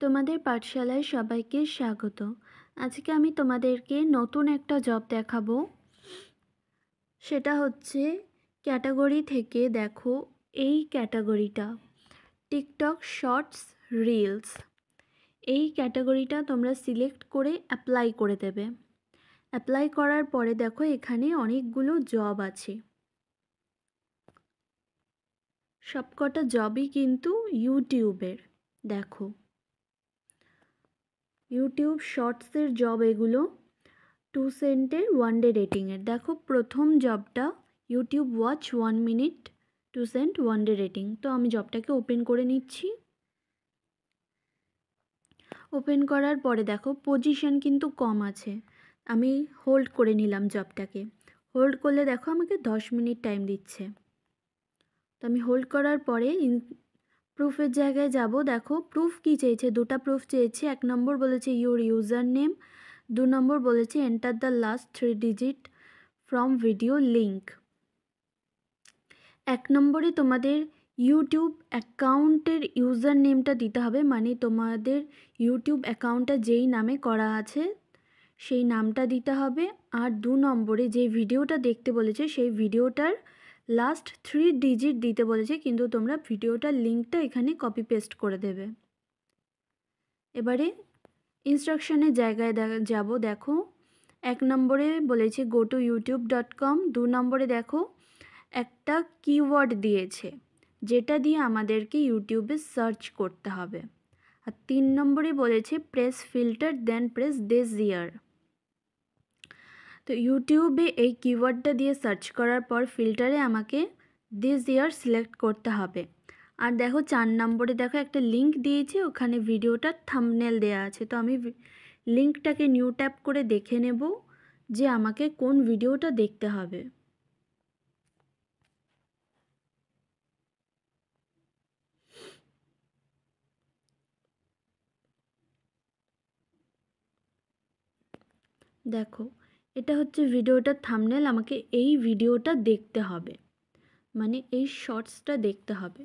তোমাদের পাঠশালায় সবাইকে স্বাগত। আজকে আমি তোমাদেরকে নতুন একটা জব দেখাবো। সেটা হচ্ছে ক্যাটাগরি থেকে দেখো এই ক্যাটাগরিটা টিকটক শর্টস রিলস। এই ক্যাটাগরিটা তোমরা সিলেক্ট করে অ্যাপ্লাই করে দেবে। অ্যাপ্লাই করার পরে দেখো এখানে অনেকগুলো জব আছে। সবকটা জবই কিন্তু ইউটিউবের। দেখো ইউটিউব শর্টসের জব এগুলো 2 সেন্টের 1 ডে রেটিংয়ের। দেখো প্রথম জবটা YouTube watch 1 minute 2 cent 1 day rating. তো আমি জবটাকে ওপেন করে নিচ্ছি। ওপেন করার পরে দেখো পজিশন কিন্তু কম আছে, আমি হোল্ড করে নিলাম জবটাকে। হোল্ড করলে দেখো আমাকে 10 মিনিট টাইম দিচ্ছে। তো আমি হোল্ড করার পরে প্রুফের জায়গায় যাব। দেখো প্রুফ কি চেয়েছে, দুটো প্রুফ চেয়েছে। 1 নম্বর বলেছে ইউর ইউজার নেম, 2 নম্বর বলেছে enter the last 3 digit from video link. 1 নম্বরে তোমাদের ইউটিউব অ্যাকাউন্টের ইউজার নেমটা দিতে হবে, মানে তোমাদের ইউটিউব অ্যাকাউন্টটা যেই নামে করা আছে সেই নামটা দিতে হবে। আর 2 নম্বরে যে ভিডিওটা দেখতে বলেছে সেই ভিডিওটার লাস্ট 3 ডিজিট দিতে বলেছে, কিন্তু তোমরা ভিডিওটার লিঙ্কটা এখানে কপি পেস্ট করে দেবে। এবারে ইনস্ট্রাকশনের জায়গায় যাব। দেখো 1 নম্বরে বলেছে গো টু youtube.com, 2 নম্বরে দেখো একটা কিওয়ার্ড দিয়েছে যেটা দিয়ে আমাদেরকে ইউটিউবে সার্চ করতে হবে। আর 3 নম্বরে বলেছে press filter then press this year. তো ইউটিউবে এই কিওয়ার্ডটা দিয়ে সার্চ করার পর ফিল্টারে আমাকে দিস ইয়ার সিলেক্ট করতে হবে। আর দেখো 4 নম্বরে দেখো একটা লিঙ্ক দিয়েছে, ওখানে ভিডিওটার থাম্বনেল দেওয়া আছে। তো আমি লিঙ্কটাকে নিউ ট্যাপ করে দেখে নেব যে আমাকে কোন ভিডিওটা দেখতে হবে। দেখো এটা হচ্ছে ভিডিওটার থাম্বনেল, আমাকে এই ভিডিওটা দেখতে হবে, মানে এই শর্টসটা দেখতে হবে।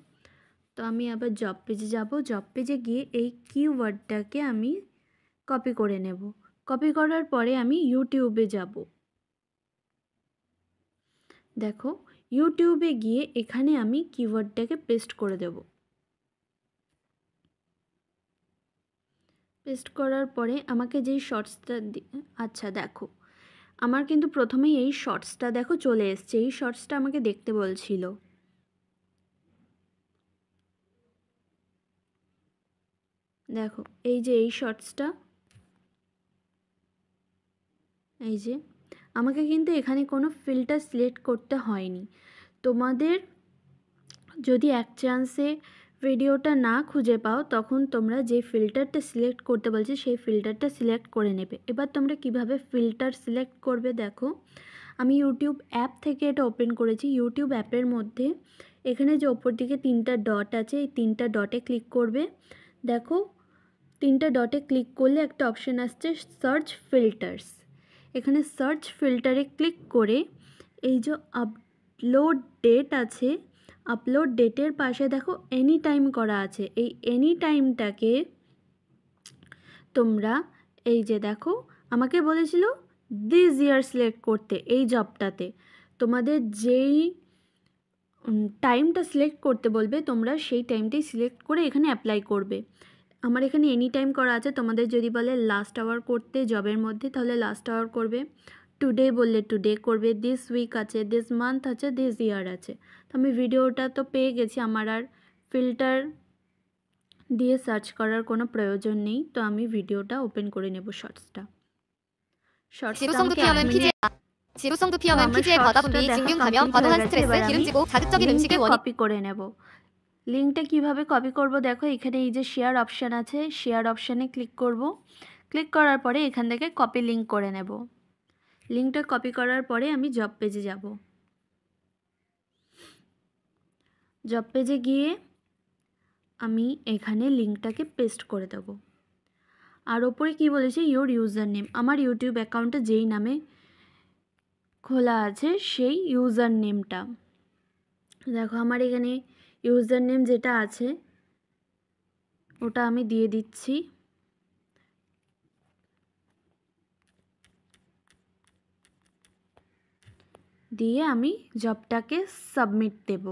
তো আমি আবার জব পেজে যাব। জব পেজে গিয়ে এই কিওয়ার্ডটাকে আমি কপি করে নেব। কপি করার পরে আমি ইউটিউবে যাব। দেখো ইউটিউবে গিয়ে এখানে আমি কিওয়ার্ডটাকে পেস্ট করে দেব। পেস্ট করার পরে আমাকে যেই শর্টসটা আচ্ছা দেখো আমার কিন্তু প্রথমেই এই শর্টসটা দেখো চলে এসছে। এই শর্টসটা আমাকে দেখতে বলছিল। দেখো এই যে এই শর্টসটা, এই যে আমাকে কিন্তু এখানে কোনো ফিল্টার সিলেক্ট করতে হয়নি। তোমাদের যদি এক চান্সে ভিডিওটা না খুঁজে পাও তখন তোমরা যে ফিল্টারটা সিলেক্ট করতে বলছে সেই ফিল্টারটা সিলেক্ট করে নেবে। এবার তোমরা কিভাবে ফিল্টার সিলেক্ট করবে দেখো, আমি ইউটিউব অ্যাপ থেকে এটা ওপেন করেছি। ইউটিউব অ্যাপের মধ্যে এখানে যে ওপর দিকে 3টা ডট আছে, এই 3টা ডটে ক্লিক করবে। দেখো 3টা ডটে ক্লিক করলে একটা অপশান আসছে সার্চ ফিল্টার্স। এখানে সার্চ ফিল্টারে ক্লিক করে এই যে আপলোড ডেট আছে, আপলোড ডেটের পাশে দেখো এনি টাইম করা আছে। এই এনি টাইমটাকে তোমরা এই যে দেখো আমাকে বলেছিল দিস ইয়ার সিলেক্ট করতে। এই জবটাতে তোমাদের যেই টাইমটা সিলেক্ট করতে বলবে তোমরা সেই টাইমটাই সিলেক্ট করে এখানে অ্যাপ্লাই করবে। আমার এখানে এনি টাইম করা আছে। তোমাদের যদি বলে লাস্ট আওয়ার করতে জবের মধ্যে তাহলে লাস্ট আওয়ার করবে, টুডে বললে টুডে করবে, দিস উইক আছে, দিস মান্থ আছে, দিস ইয়ার আছে। তো আমি ভিডিওটা তো পেয়ে গেছি, আমার আর ফিল্টার দিয়ে সার্চ করার কোনো প্রয়োজন নেই। তো আমি ভিডিওটা ওপেন করে নেব শর্টসটা। 지루성도 피하면 피지에 지루성도 피하면 피지에 가다 보니 진균 감염, 과도한 스트레스, 기름지고 자극적인 음식을 원인 কপি করে নেব। লিঙ্কটা কিভাবে কপি করব দেখো, এখানে এই যে শেয়ার অপশান আছে, শেয়ার অপশানে ক্লিক করব। ক্লিক করার পরে এখান থেকে কপি লিঙ্ক করে নেব। লিঙ্কটা কপি করার পরে আমি জব পেজে যাব। জব পেজে গিয়ে আমি এখানে লিঙ্কটাকে পেস্ট করে দেব। আর ওপরে কি বলেছে ইউর ইউজার নেম, আমার ইউটিউব অ্যাকাউন্টে যেই নামে খোলা আছে সেই ইউজার নেমটা। দেখো আমার এখানে ইউজার নেম যেটা আছে ওটা আমি দিয়ে দিচ্ছি। দিয়ে আমি জবটাকে সাবমিট দেব।